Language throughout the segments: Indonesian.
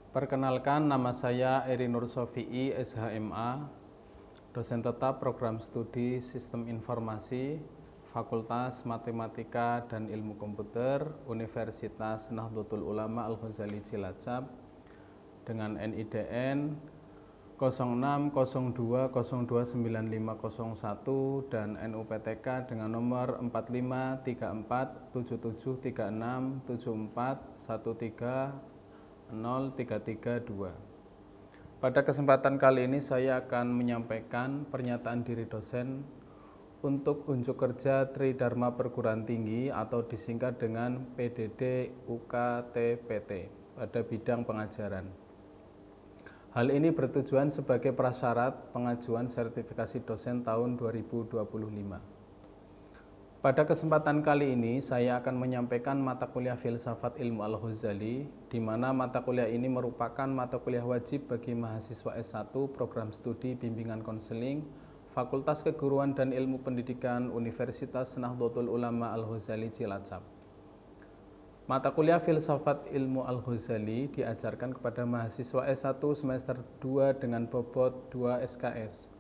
Perkenalkan, nama saya Eri Nur Sofi'i, SHMA, dosen tetap program studi Sistem Informasi, Fakultas Matematika dan Ilmu Komputer, Universitas Nahdlatul Ulama Al-Ghazali Cilacap, dengan NIDN 0602029501 dan NUPTK dengan nomor 4534373974130332. Pada kesempatan kali ini saya akan menyampaikan pernyataan diri dosen untuk unjuk kerja Tridharma Perguruan Tinggi atau disingkat dengan PDD UKT-PT pada bidang pengajaran. Hal ini bertujuan sebagai prasyarat pengajuan sertifikasi dosen tahun 2025. Pada kesempatan kali ini saya akan menyampaikan mata kuliah Filsafat Ilmu Al-Ghazali, di mana mata kuliah ini merupakan mata kuliah wajib bagi mahasiswa S1 program studi bimbingan konseling Fakultas Keguruan dan Ilmu Pendidikan Universitas Nahdlatul Ulama Al-Ghazali Cilacap. Mata kuliah Filsafat Ilmu Al-Ghazali diajarkan kepada mahasiswa S1 semester 2 dengan bobot 2 SKS.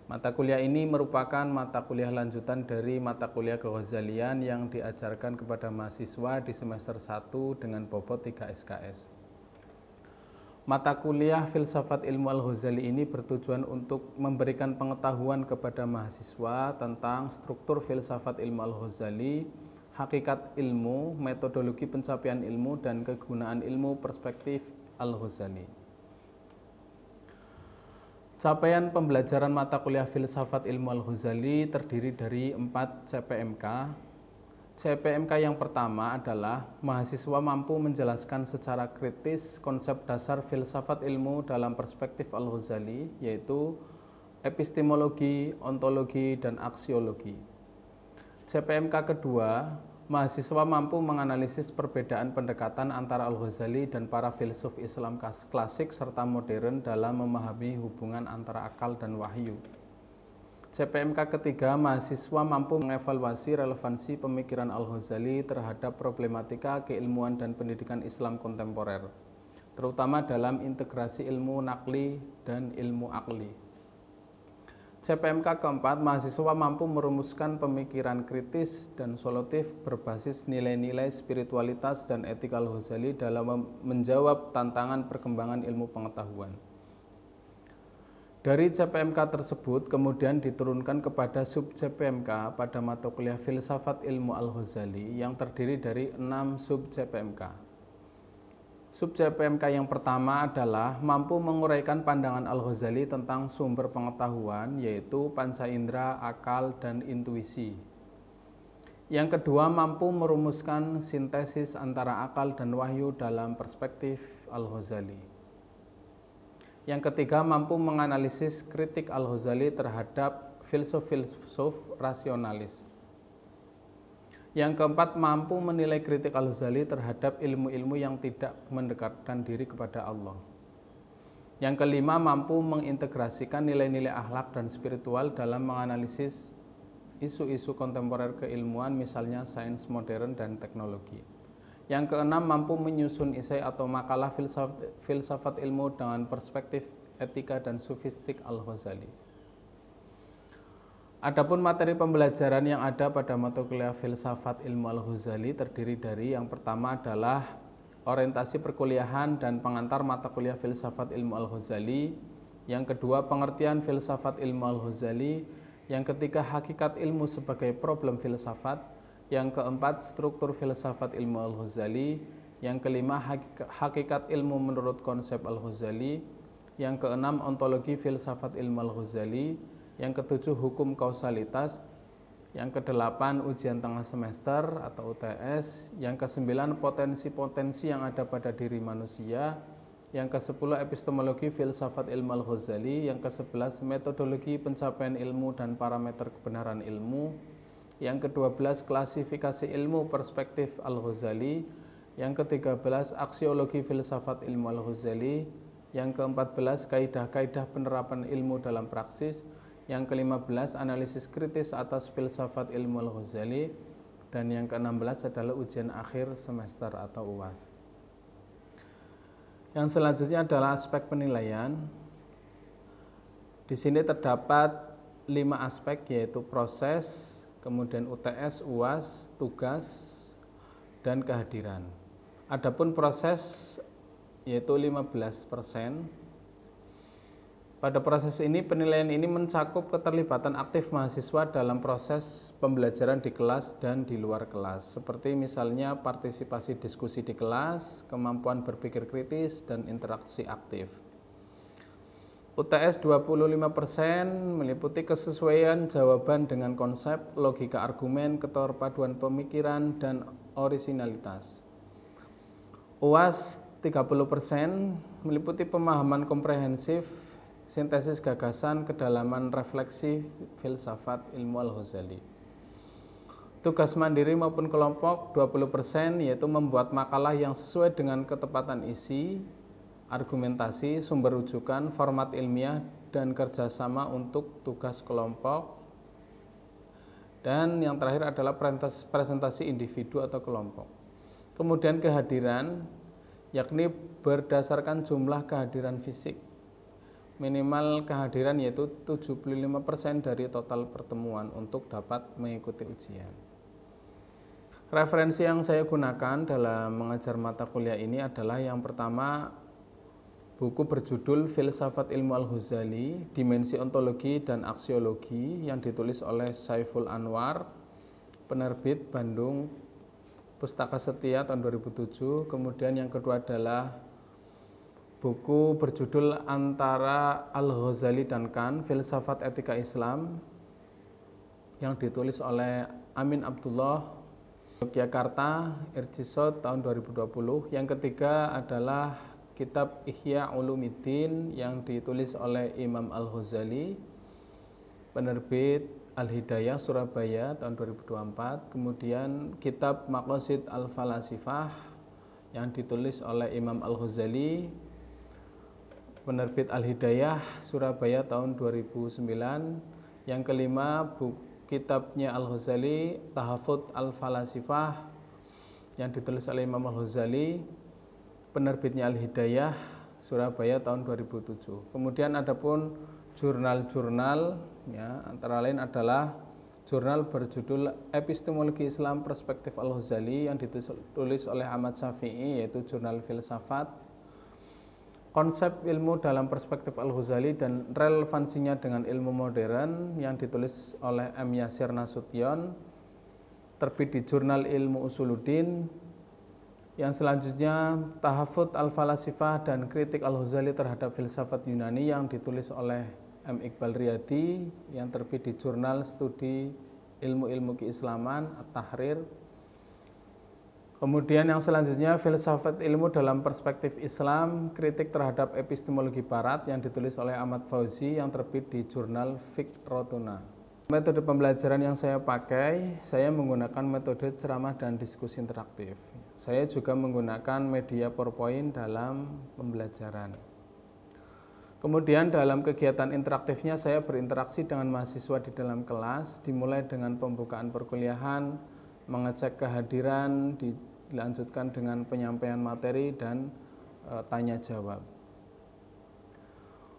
Mata kuliah ini merupakan mata kuliah lanjutan dari mata kuliah keghazalian yang diajarkan kepada mahasiswa di semester 1 dengan bobot 3 SKS. Mata kuliah Filsafat Ilmu Al-Ghazali ini bertujuan untuk memberikan pengetahuan kepada mahasiswa tentang struktur filsafat ilmu Al-Ghazali, hakikat ilmu, metodologi pencapaian ilmu, dan kegunaan ilmu perspektif Al-Ghazali. Capaian pembelajaran mata kuliah Filsafat Ilmu Al-Ghazali terdiri dari 4 CPMK. CPMK yang pertama adalah mahasiswa mampu menjelaskan secara kritis konsep dasar filsafat ilmu dalam perspektif Al-Ghazali, yaitu epistemologi, ontologi, dan aksiologi. CPMK kedua, mahasiswa mampu menganalisis perbedaan pendekatan antara Al-Ghazali dan para filsuf Islam klasik serta modern dalam memahami hubungan antara akal dan wahyu. CPMK ketiga, mahasiswa mampu mengevaluasi relevansi pemikiran Al-Ghazali terhadap problematika keilmuan dan pendidikan Islam kontemporer, terutama dalam integrasi ilmu nakli dan ilmu akli. CPMK keempat, mahasiswa mampu merumuskan pemikiran kritis dan solutif berbasis nilai-nilai spiritualitas dan etika Al-Ghazali dalam menjawab tantangan perkembangan ilmu pengetahuan. Dari CPMK tersebut kemudian diturunkan kepada sub CPMK pada mata kuliah Filsafat Ilmu Al-Ghazali yang terdiri dari 6 sub CPMK. Sub CPMK yang pertama adalah mampu menguraikan pandangan Al-Ghazali tentang sumber pengetahuan, yaitu panca indera, akal, dan intuisi. Yang kedua, mampu merumuskan sintesis antara akal dan wahyu dalam perspektif Al-Ghazali. Yang ketiga, mampu menganalisis kritik Al-Ghazali terhadap filsuf-filsuf rasionalis. Yang keempat, mampu menilai kritik Al-Ghazali terhadap ilmu-ilmu yang tidak mendekatkan diri kepada Allah. Yang kelima, mampu mengintegrasikan nilai-nilai akhlak dan spiritual dalam menganalisis isu-isu kontemporer keilmuan, misalnya sains modern dan teknologi. Yang keenam, mampu menyusun esai atau makalah filsafat ilmu dengan perspektif etika dan sufistik Al-Ghazali. Adapun materi pembelajaran yang ada pada mata kuliah Filsafat Ilmu Al-Ghazali terdiri dari yang pertama adalah orientasi perkuliahan dan pengantar mata kuliah Filsafat Ilmu Al-Ghazali, yang kedua pengertian Filsafat Ilmu Al-Ghazali, yang ketiga hakikat ilmu sebagai problem filsafat, yang keempat struktur Filsafat Ilmu Al-Ghazali, yang kelima hakikat ilmu menurut konsep Al-Ghazali, yang keenam ontologi Filsafat Ilmu Al-Ghazali, yang ketujuh hukum kausalitas, yang kedelapan ujian tengah semester atau UTS, yang kesembilan potensi-potensi yang ada pada diri manusia, yang kesepuluh epistemologi Filsafat Ilmu Al-Ghazali, yang kesebelas metodologi pencapaian ilmu dan parameter kebenaran ilmu, yang ke-12 klasifikasi ilmu perspektif Al-Ghazali, yang ke-13 aksiologi Filsafat Ilmu Al-Ghazali, yang ke-14 kaidah-kaidah penerapan ilmu dalam praksis, yang ke-15 analisis kritis atas Filsafat Ilmu Al-Ghazali, dan yang ke-16 adalah ujian akhir semester atau UAS. Yang selanjutnya adalah aspek penilaian. Di sini terdapat 5 aspek, yaitu proses, kemudian UTS, UAS, tugas, dan kehadiran. Adapun proses yaitu 15%. Pada proses ini, penilaian ini mencakup keterlibatan aktif mahasiswa dalam proses pembelajaran di kelas dan di luar kelas, seperti misalnya partisipasi diskusi di kelas, kemampuan berpikir kritis, dan interaksi aktif. UTS 25% meliputi kesesuaian jawaban dengan konsep, logika argumen, keterpaduan pemikiran, dan orisinalitas. UAS 30% meliputi pemahaman komprehensif, sintesis gagasan, kedalaman refleksi filsafat ilmu Al-Ghazali. Tugas mandiri maupun kelompok 20%, yaitu membuat makalah yang sesuai dengan ketepatan isi, argumentasi, sumber rujukan, format ilmiah, dan kerjasama untuk tugas kelompok. Dan yang terakhir adalah presentasi individu atau kelompok. Kemudian kehadiran, yakni berdasarkan jumlah kehadiran fisik. Minimal kehadiran yaitu 75% dari total pertemuan untuk dapat mengikuti ujian. Referensi yang saya gunakan dalam mengajar mata kuliah ini adalah yang pertama, buku berjudul Filsafat Ilmu Al-Ghazali, Dimensi Ontologi dan Aksiologi yang ditulis oleh Saiful Anwar, penerbit Bandung, Pustaka Setia tahun 2007. Kemudian yang kedua adalah buku berjudul Antara Al-Ghazali dan Kant, Filsafat Etika Islam yang ditulis oleh Amin Abdullah, Yogyakarta, Irjisod tahun 2020. Yang ketiga adalah kitab Ihya Ulumiddin yang ditulis oleh Imam Al-Ghazali, penerbit Al-Hidayah Surabaya tahun 2024. Kemudian kitab Maqasid Al-Falasifah yang ditulis oleh Imam Al-Ghazali, penerbit Al-Hidayah Surabaya tahun 2009. Yang kelima, kitabnya Al-Ghazali, Tahafut Al-Falasifah yang ditulis oleh Imam Al-Ghazali, penerbitnya Al-Hidayah Surabaya tahun 2007. Kemudian adapun jurnal-jurnal, ya, antara lain adalah jurnal berjudul Epistemologi Islam Perspektif Al-Ghazali yang ditulis oleh Ahmad Syafi'i, yaitu jurnal filsafat, Konsep Ilmu dalam Perspektif Al-Ghazali dan Relevansinya dengan Ilmu Modern yang ditulis oleh M. Yasir Nasution, terbit di Jurnal Ilmu Usuluddin. Yang selanjutnya Tahafut Al-Falasifah dan Kritik Al-Ghazali terhadap Filsafat Yunani yang ditulis oleh M. Iqbal Riyadi yang terbit di Jurnal Studi Ilmu-Ilmu Keislaman At-Tahrir. Kemudian yang selanjutnya Filsafat Ilmu dalam Perspektif Islam, Kritik terhadap Epistemologi Barat yang ditulis oleh Ahmad Fauzi yang terbit di Jurnal Fikrotuna. Metode pembelajaran yang saya pakai, saya menggunakan metode ceramah dan diskusi interaktif. Saya juga menggunakan media PowerPoint dalam pembelajaran. Kemudian dalam kegiatan interaktifnya saya berinteraksi dengan mahasiswa di dalam kelas, dimulai dengan pembukaan perkuliahan, mengecek kehadiran, dilanjutkan dengan penyampaian materi dan tanya jawab.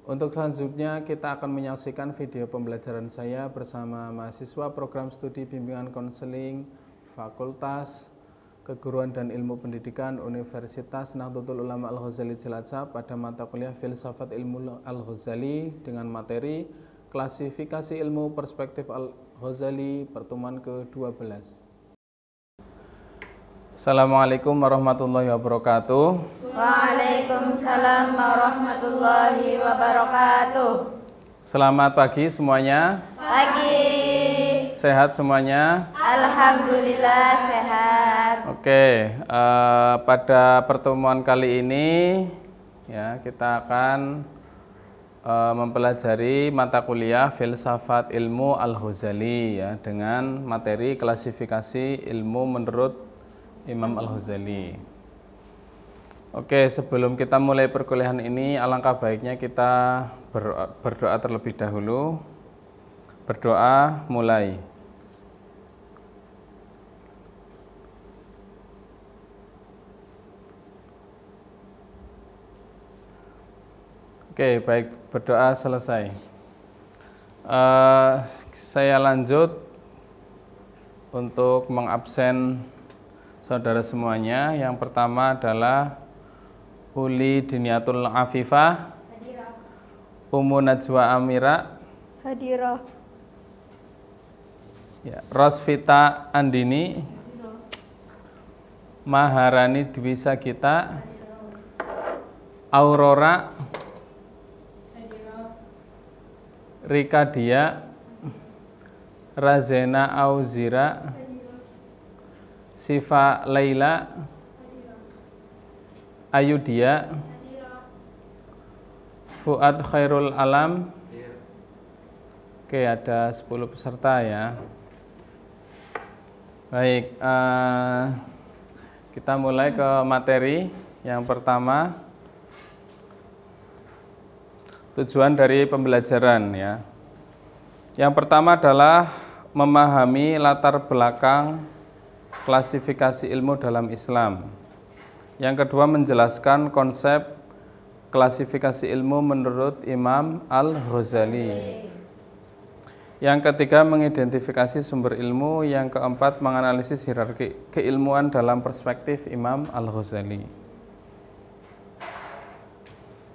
Untuk selanjutnya kita akan menyaksikan video pembelajaran saya bersama mahasiswa program studi bimbingan konseling Fakultas Keguruan dan Ilmu Pendidikan Universitas Nahdlatul Ulama Al-Ghazali Cilacap pada mata kuliah Filsafat Ilmu Al-Ghazali dengan materi Klasifikasi Ilmu Perspektif Al-Ghazali pertemuan ke-12. Assalamualaikum warahmatullahi wabarakatuh. Waalaikumsalam warahmatullahi wabarakatuh. Selamat pagi semuanya. Pagi. Sehat semuanya? Alhamdulillah sehat. Oke, pada pertemuan kali ini ya kita akan mempelajari mata kuliah Filsafat Ilmu Al-Ghazali ya dengan materi klasifikasi ilmu menurut Imam Al-Ghazali. Oke, sebelum kita mulai perkuliahan ini, alangkah baiknya kita berdoa terlebih dahulu. Berdoa mulai. Oke, baik, berdoa selesai. Saya lanjut untuk mengabsen saudara semuanya. Yang pertama adalah Uli Diniatul Afifah, Ummu Najwa Amira, Hadirah. ya, Rosvita Andini, Maharani Dwi Sagita, Aurora, Rika Dia, Razena Auzira, Sifa Laila, Ayudia, Fuad Khairul Alam. Oke, ada 10 peserta ya. Baik, kita mulai ke materi. Yang pertama, tujuan dari pembelajaran ya. Yang pertama adalah memahami latar belakang klasifikasi ilmu dalam Islam. Yang kedua, menjelaskan konsep klasifikasi ilmu menurut Imam Al-Ghazali. Yang ketiga, mengidentifikasi sumber ilmu. Yang keempat, menganalisis hierarki keilmuan dalam perspektif Imam Al-Ghazali.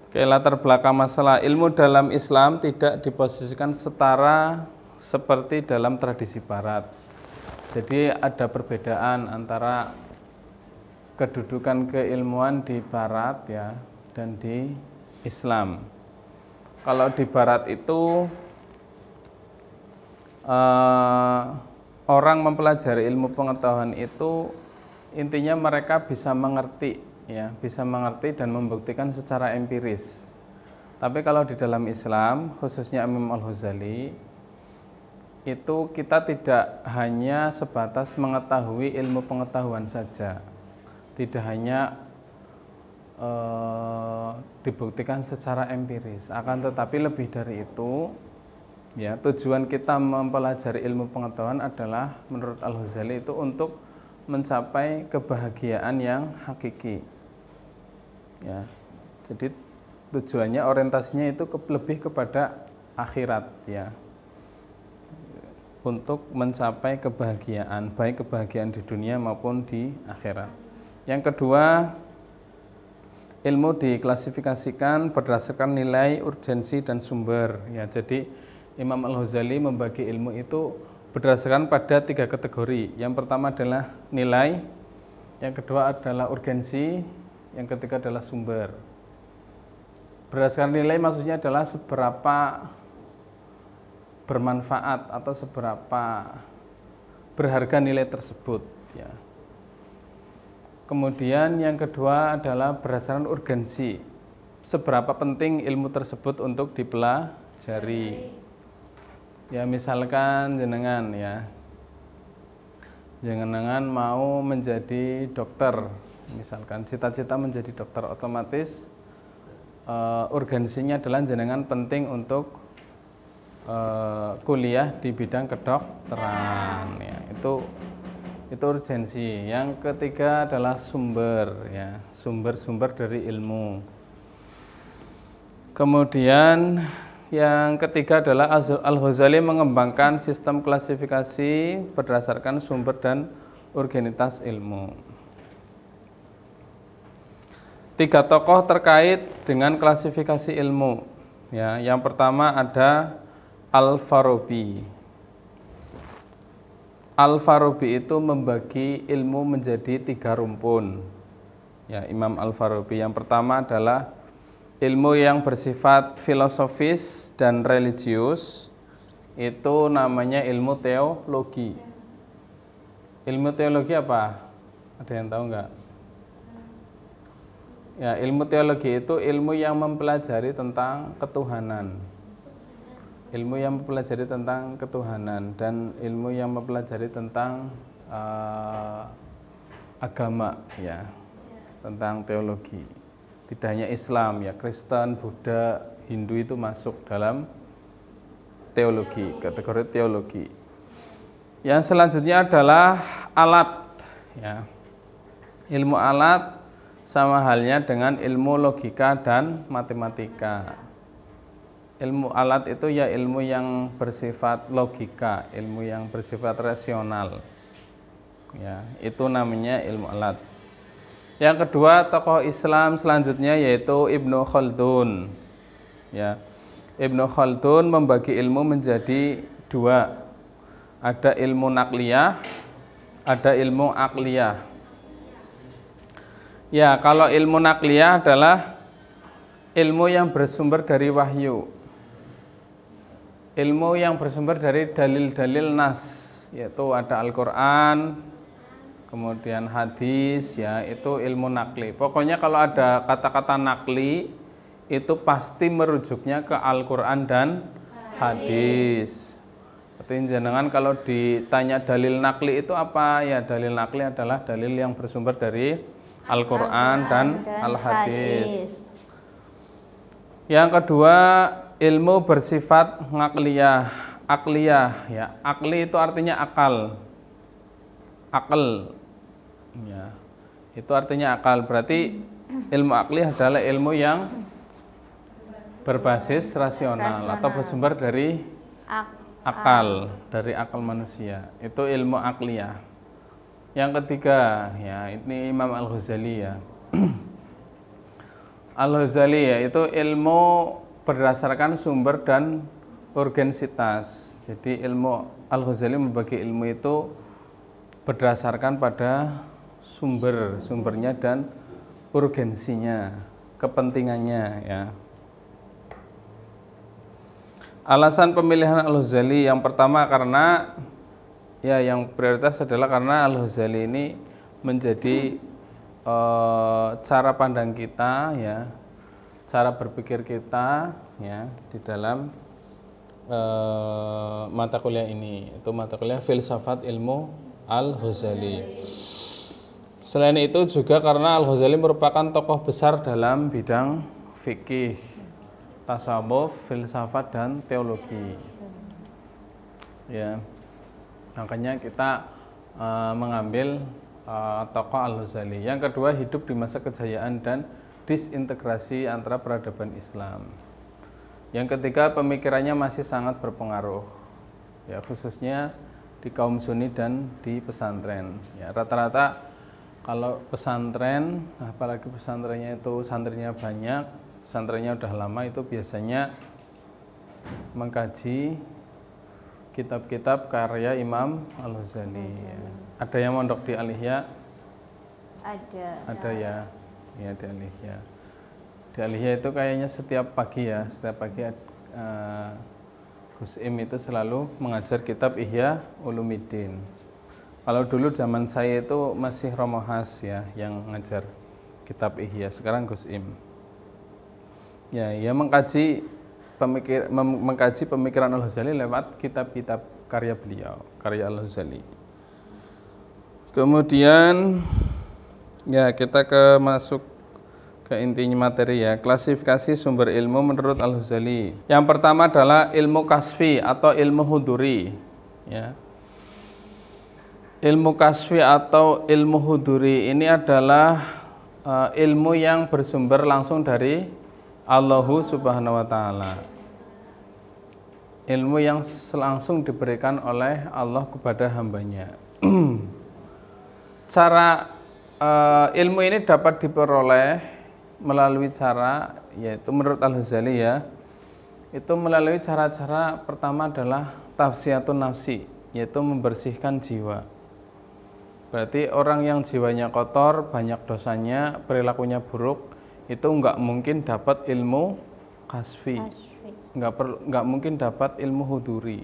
Oke, latar belakang masalah ilmu dalam Islam tidak diposisikan setara seperti dalam tradisi Barat. Jadi ada perbedaan antara kedudukan keilmuan di Barat ya dan di Islam. Kalau di Barat itu orang mempelajari ilmu pengetahuan itu intinya mereka bisa mengerti ya, bisa mengerti dan membuktikan secara empiris. Tapi kalau di dalam Islam, khususnya Imam Al-Ghazali, itu kita tidak hanya sebatas mengetahui ilmu pengetahuan saja, tidak hanya dibuktikan secara empiris, akan tetapi lebih dari itu. Ya, tujuan kita mempelajari ilmu pengetahuan adalah menurut Al-Ghazali itu untuk mencapai kebahagiaan yang hakiki. Ya, jadi tujuannya, orientasinya itu lebih kepada akhirat ya, untuk mencapai kebahagiaan, baik kebahagiaan di dunia maupun di akhirat. Yang kedua, ilmu diklasifikasikan berdasarkan nilai, urgensi, dan sumber. Ya, jadi Imam Al-Ghazali membagi ilmu itu berdasarkan pada 3 kategori. Yang pertama adalah nilai, yang kedua adalah urgensi, yang ketiga adalah sumber. Berdasarkan nilai maksudnya adalah seberapa bermanfaat atau seberapa berharga nilai tersebut ya. Kemudian yang kedua adalah berdasarkan urgensi, seberapa penting ilmu tersebut untuk dipelajari. Ya, misalkan jenengan mau menjadi dokter, misalkan cita-cita menjadi dokter, otomatis urgensinya adalah jenengan penting untuk kuliah di bidang kedokteran ya, itu urgensi. Yang ketiga adalah sumber ya, sumber dari ilmu. Kemudian yang ketiga adalah Al-Ghazali mengembangkan sistem klasifikasi berdasarkan sumber dan urgenitas ilmu. 3 tokoh terkait dengan klasifikasi ilmu. Ya, yang pertama ada Al-Farabi. Al-Farabi itu membagi ilmu menjadi 3 rumpun. Ya, Imam Al-Farabi. Yang pertama adalah ilmu yang bersifat filosofis dan religius, itu namanya ilmu teologi. Ilmu teologi apa? Ada yang tahu enggak? Ya, ilmu teologi itu ilmu yang mempelajari tentang ketuhanan. Ilmu yang mempelajari tentang ketuhanan dan ilmu yang mempelajari tentang agama ya, tentang teologi. Tidak hanya Islam ya, Kristen, Buddha, Hindu itu masuk dalam teologi, kategori teologi. Yang selanjutnya adalah alat ya. Ilmu alat sama halnya dengan ilmu logika dan matematika. Ilmu alat itu ya ilmu yang bersifat logika, ilmu yang bersifat rasional. Ya, itu namanya ilmu alat. Yang kedua, tokoh Islam selanjutnya yaitu Ibnu Khaldun. Ya. Ibnu Khaldun membagi ilmu menjadi dua. Ada ilmu nakliyah, ada ilmu akliyah. Ya, kalau ilmu nakliyah adalah ilmu yang bersumber dari wahyu. Ilmu yang bersumber dari dalil-dalil nas, yaitu ada Al-Qur'an, kemudian hadis, ya, itu ilmu nakli. Pokoknya kalau ada kata-kata nakli itu pasti merujuknya ke Al-Qur'an dan hadis. Seperti jenengan kalau ditanya dalil nakli itu apa? Ya, dalil nakli adalah dalil yang bersumber dari Al-Qur'an dan Al-hadis. Yang kedua, ilmu bersifat ngakliyah, akliyah, ya. Akli itu artinya akal. Akal. Ya. Itu artinya akal. Berarti ilmu akliyah adalah ilmu yang berbasis rasional atau bersumber dari akal, dari akal manusia. Itu ilmu akliyah. Yang ketiga, ya, ini Imam Al-Ghazali, ya. Al-Ghazali, ya, itu ilmu berdasarkan sumber dan urgensitas. Jadi ilmu Al-Ghazali membagi ilmu itu berdasarkan pada sumbernya dan urgensinya, kepentingannya, ya. Alasan pemilihan Al-Ghazali yang pertama karena, ya, yang prioritas adalah karena Al-Ghazali ini menjadi cara pandang kita, ya, cara berpikir kita, ya, di dalam mata kuliah ini, itu mata kuliah filsafat ilmu Al-Ghazali. Selain itu juga karena Al-Ghazali merupakan tokoh besar dalam bidang fikih, tasawuf, filsafat dan teologi. Ya, makanya kita mengambil tokoh Al-Ghazali. Yang kedua, hidup di masa kejayaan dan disintegrasi antara peradaban Islam. Yang ketiga, pemikirannya masih sangat berpengaruh, ya, khususnya di kaum Sunni dan di pesantren. Ya, rata-rata kalau pesantren, apalagi pesantrennya itu santrinya banyak, pesantrennya udah lama, itu biasanya mengkaji kitab-kitab karya Imam Al-Ghazali. Ya. Ada yang mondok di Al-Ihya? Ada, ya. Ya, di Al-Ihya. Di Al-Ihya itu kayaknya setiap pagi, ya, setiap pagi Gus Im itu selalu mengajar kitab Ihya Ulumuddin. Kalau dulu zaman saya itu masih Romo Has, ya, yang ngajar kitab Ihya. Sekarang Gus Im. Ya, ia mengkaji pemikiran Al-Ghazali lewat kitab-kitab karya beliau, karya Al-Ghazali. Kemudian, ya, kita masuk ke intinya materi, ya. Klasifikasi sumber ilmu menurut Al-Ghazali. Yang pertama adalah ilmu kasfi atau ilmu huduri, ya. Ilmu kasfi atau ilmu huduri ini adalah ilmu yang bersumber langsung dari Allah Subhanahu wa Ta'ala. Ilmu yang langsung diberikan oleh Allah kepada hambanya. Cara ilmu ini dapat diperoleh melalui cara, yaitu menurut Al-Ghazali, ya, itu melalui cara-cara. Pertama adalah tafsiyatun nafsi, yaitu membersihkan jiwa. Berarti orang yang jiwanya kotor, banyak dosanya, perilakunya buruk, itu nggak mungkin dapat ilmu kasfi, nggak mungkin dapat ilmu huduri.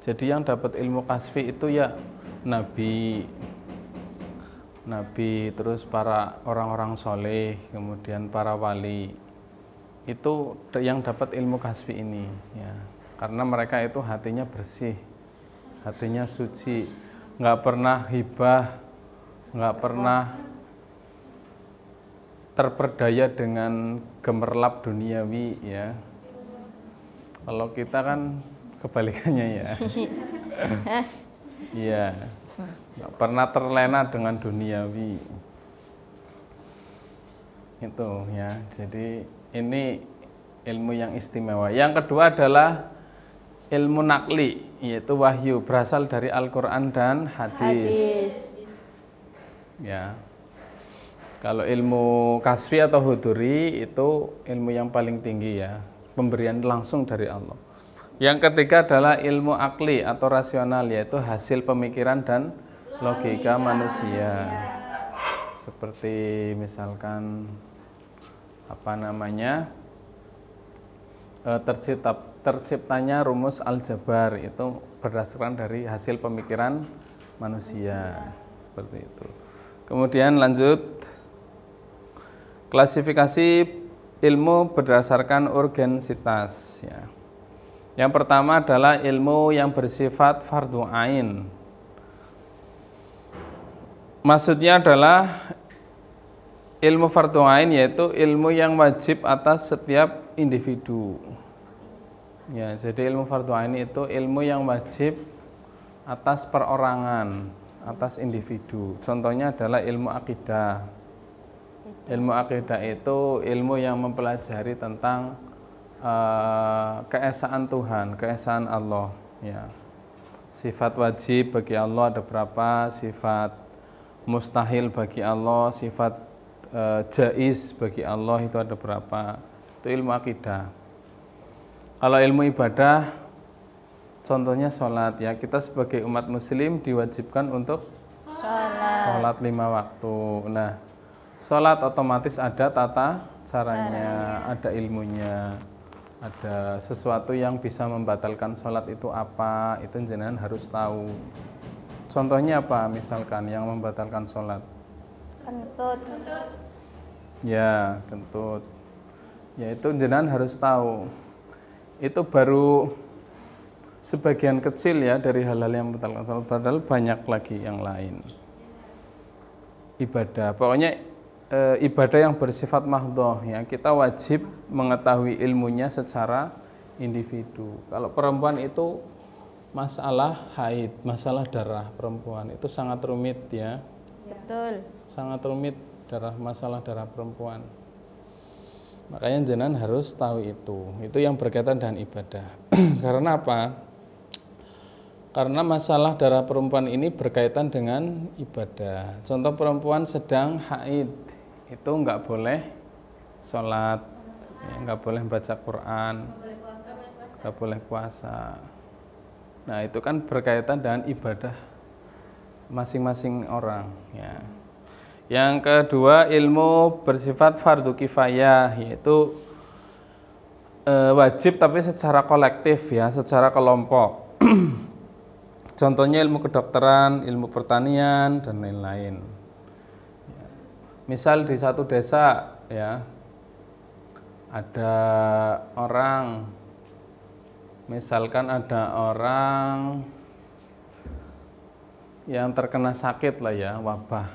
Jadi yang dapat ilmu kasfi itu ya nabi, terus para orang-orang soleh, kemudian para wali, itu yang dapat ilmu kasfi ini, ya, karena mereka itu hatinya bersih, hatinya suci, nggak pernah hibah, nggak pernah terperdaya dengan gemerlap duniawi, ya. Kalau kita kan kebalikannya, ya. Iya, nggak pernah terlena dengan duniawi. Itu ya. Jadi ini ilmu yang istimewa. Yang kedua adalah ilmu nakli, yaitu wahyu, berasal dari Al-Qur'an dan hadis. Ya. Kalau ilmu kasfi atau huduri itu ilmu yang paling tinggi ya, pemberian langsung dari Allah. Yang ketiga adalah ilmu akli atau rasional, yaitu hasil pemikiran dan logika manusia. Seperti misalkan terciptanya rumus aljabar itu berdasarkan dari hasil pemikiran manusia, seperti itu. Kemudian lanjut, klasifikasi ilmu berdasarkan urgensitas ya. Yang pertama adalah ilmu yang bersifat fardhu ain. Maksudnya adalah ilmu fardhu ain yaitu ilmu yang wajib atas setiap individu. Ya, jadi ilmu fardhu ain itu ilmu yang wajib atas perorangan, atas individu. Contohnya adalah ilmu akidah. Ilmu akidah itu ilmu yang mempelajari tentang keesaan Tuhan, keesaan Allah. Ya. Sifat wajib bagi Allah ada berapa? Sifat mustahil bagi Allah, sifat jaiz bagi Allah itu ada berapa? Itu ilmu akidah. Kalau ilmu ibadah, contohnya sholat ya. Kita sebagai umat muslim diwajibkan untuk sholat 5 waktu. Nah, sholat otomatis ada tata caranya, ada ilmunya, ada sesuatu yang bisa membatalkan sholat itu apa, itu jenengan harus tahu. Contohnya apa misalkan yang membatalkan sholat? Kentut. Ya, kentut. Ya itu jenengan harus tahu. Itu baru sebagian kecil ya dari hal-hal yang membatalkan sholat, padahal banyak lagi yang lain. Ibadah, pokoknya ibadah yang bersifat mahdhah ya, kita wajib mengetahui ilmunya secara individu. Kalau perempuan itu masalah haid, masalah darah perempuan itu sangat rumit ya. Betul. Sangat rumit masalah darah perempuan. Makanya jenengan harus tahu itu. Itu yang berkaitan dengan ibadah. Karena apa? Karena masalah darah perempuan ini berkaitan dengan ibadah. Contoh perempuan sedang haid, itu nggak boleh sholat, ya, nggak boleh baca Quran, nggak boleh puasa. Nah itu kan berkaitan dengan ibadah masing-masing orang. Ya. Yang kedua ilmu bersifat fardu kifayah, yaitu wajib tapi secara kolektif ya, secara kelompok. Contohnya ilmu kedokteran, ilmu pertanian dan lain-lain. Misal di satu desa ya, ada orang, misalkan ada orang yang terkena sakit lah ya, wabah,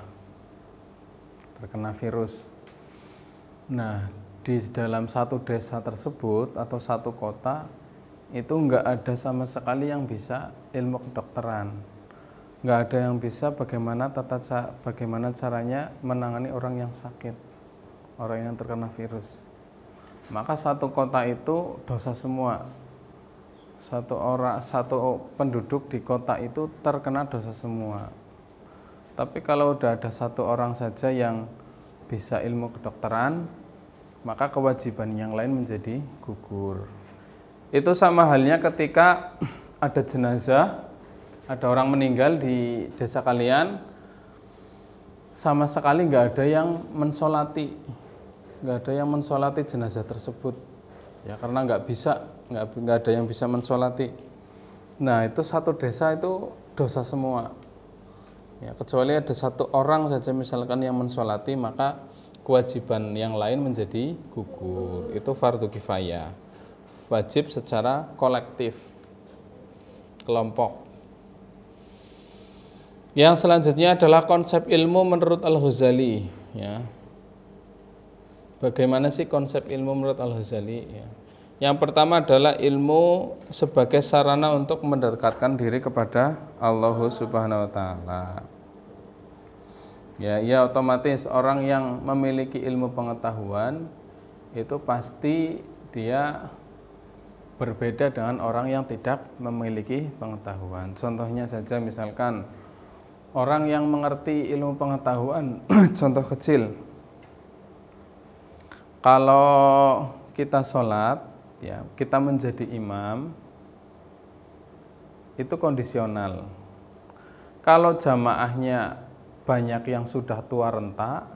terkena virus. Nah, di dalam satu desa tersebut atau satu kota itu enggak ada sama sekali yang bisa ilmu kedokteran. Enggak ada yang bisa bagaimana caranya menangani orang yang sakit, orang yang terkena virus. Maka satu kota itu dosa semua. Satu penduduk di kota itu terkena dosa semua. Tapi kalau udah ada satu orang saja yang bisa ilmu kedokteran, maka kewajiban yang lain menjadi gugur. Itu sama halnya ketika ada jenazah, ada orang meninggal di desa kalian, sama sekali nggak ada yang mensolati, jenazah tersebut. Ya karena nggak ada yang bisa mensolati. Nah itu satu desa itu dosa semua. Ya, kecuali ada satu orang saja misalkan yang mensolati, maka kewajiban yang lain menjadi gugur. Itu fardu kifayah, wajib secara kolektif, kelompok. Yang selanjutnya adalah konsep ilmu menurut Al-Ghazali. Ya. Bagaimana sih konsep ilmu menurut Al-Ghazali? Ya. Yang pertama adalah ilmu sebagai sarana untuk mendekatkan diri kepada Allah Subhanahu wa taala. Ya otomatis orang yang memiliki ilmu pengetahuan itu pasti dia berbeda dengan orang yang tidak memiliki pengetahuan. Contohnya saja misalkan orang yang mengerti ilmu pengetahuan, contoh kecil. Kalau kita sholat, ya kita menjadi imam, itu kondisional. Kalau jamaahnya banyak yang sudah tua renta,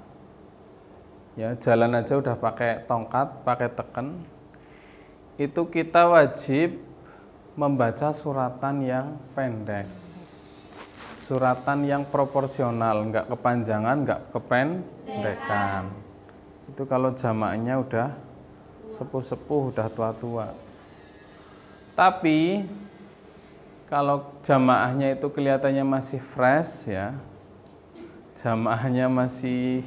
ya jalan aja udah pakai tongkat, pakai teken, itu kita wajib membaca suratan yang pendek, suratan yang proporsional, nggak kepanjangan, nggak kependekan. Itu kalau jamaahnya udah sepuh-sepuh, udah tua-tua. Tapi kalau jamaahnya itu kelihatannya masih fresh, ya, jamaahnya masih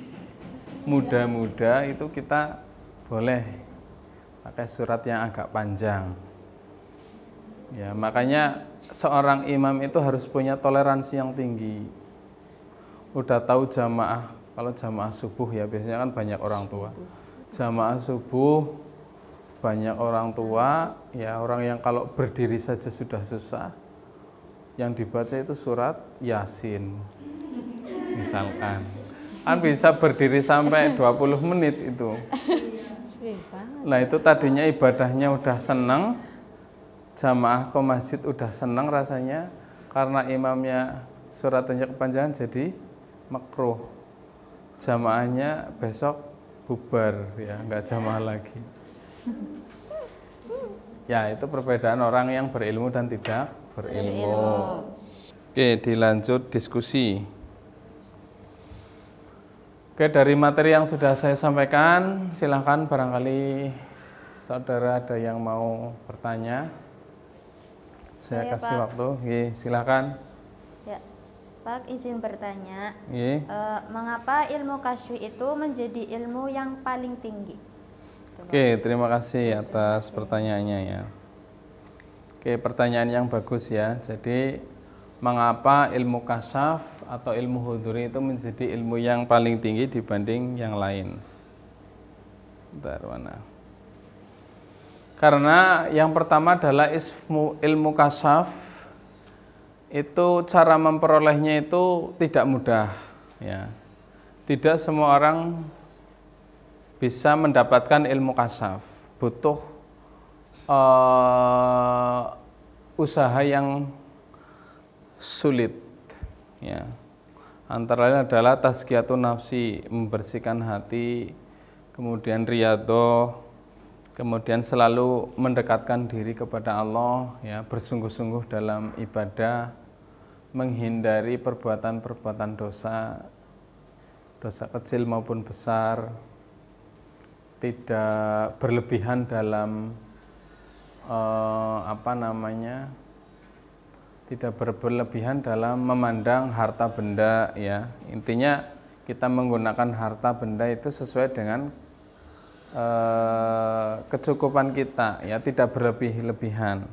muda-muda, itu kita boleh pakai surat yang agak panjang. Ya, makanya seorang imam itu harus punya toleransi yang tinggi. Udah tahu jamaah, kalau jamaah subuh ya biasanya kan banyak orang tua. Jamaah subuh banyak orang tua, ya orang yang kalau berdiri saja sudah susah. Yang dibaca itu surat Yasin. Misalkan. Kan bisa berdiri sampai 20 menit itu. Nah, itu tadinya ibadahnya udah senang, jamaah ke masjid udah senang rasanya, karena imamnya suratnya kepanjangan jadi makruh. Jamaahnya besok bubar, ya nggak jamaah lagi. Ya, itu perbedaan orang yang berilmu dan tidak berilmu. Oke, dilanjut diskusi. Oke, dari materi yang sudah saya sampaikan, silahkan barangkali saudara ada yang mau bertanya. Saya kasih Pak. waktu. Oke, silahkan. Ya, Pak, izin bertanya. Oke. Mengapa ilmu kasyfi itu menjadi ilmu yang paling tinggi? Oke, terima kasih atas pertanyaannya ya. Oke, pertanyaan yang bagus ya. Jadi, mengapa ilmu kasyaf atau ilmu huduri itu menjadi ilmu yang paling tinggi dibanding yang lain? Bentar, mana? Karena yang pertama adalah ilmu kasyaf itu cara memperolehnya itu tidak mudah, ya. Tidak semua orang bisa mendapatkan ilmu kasyaf, butuh usaha yang sulit, ya. Antara lain adalah tazkiyatun nafsi, membersihkan hati, kemudian riyadhah, kemudian selalu mendekatkan diri kepada Allah, ya, bersungguh-sungguh dalam ibadah, menghindari perbuatan-perbuatan dosa, dosa kecil maupun besar, tidak berlebihan dalam tidak berlebihan dalam memandang harta benda, ya. Intinya kita menggunakan harta benda itu sesuai dengan kecukupan kita, ya, tidak berlebih-lebihan,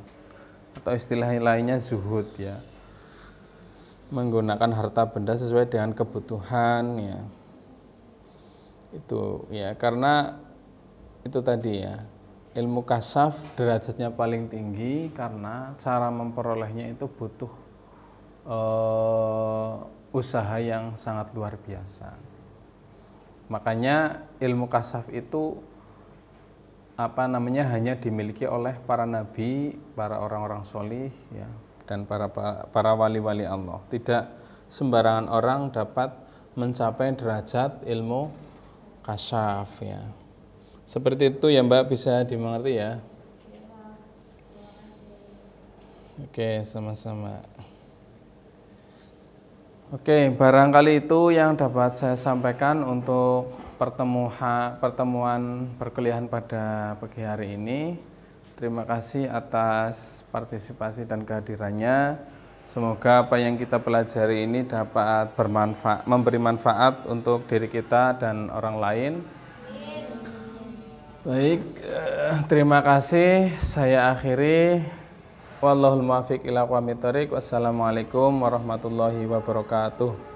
atau istilah lainnya zuhud, ya, menggunakan harta benda sesuai dengan kebutuhan, ya. Itu ya, karena itu tadi ya, ilmu kasyaf derajatnya paling tinggi karena cara memperolehnya itu butuh usaha yang sangat luar biasa. Makanya ilmu kasyaf itu hanya dimiliki oleh para nabi, para orang-orang sholih, ya, dan para wali-wali Allah. Tidak sembarangan orang dapat mencapai derajat ilmu kasyaf, ya. Seperti itu ya Mbak, bisa dimengerti ya. Oke, sama-sama. Oke, barangkali itu yang dapat saya sampaikan untuk pertemuan perkuliahan pada pagi hari ini. Terima kasih atas partisipasi dan kehadirannya. Semoga apa yang kita pelajari ini dapat memberi manfaat untuk diri kita dan orang lain. Baik, terima kasih. Saya akhiri. Wallahul muwaffiq ila aqwamit thoriq. Wassalamualaikum warahmatullahi wabarakatuh.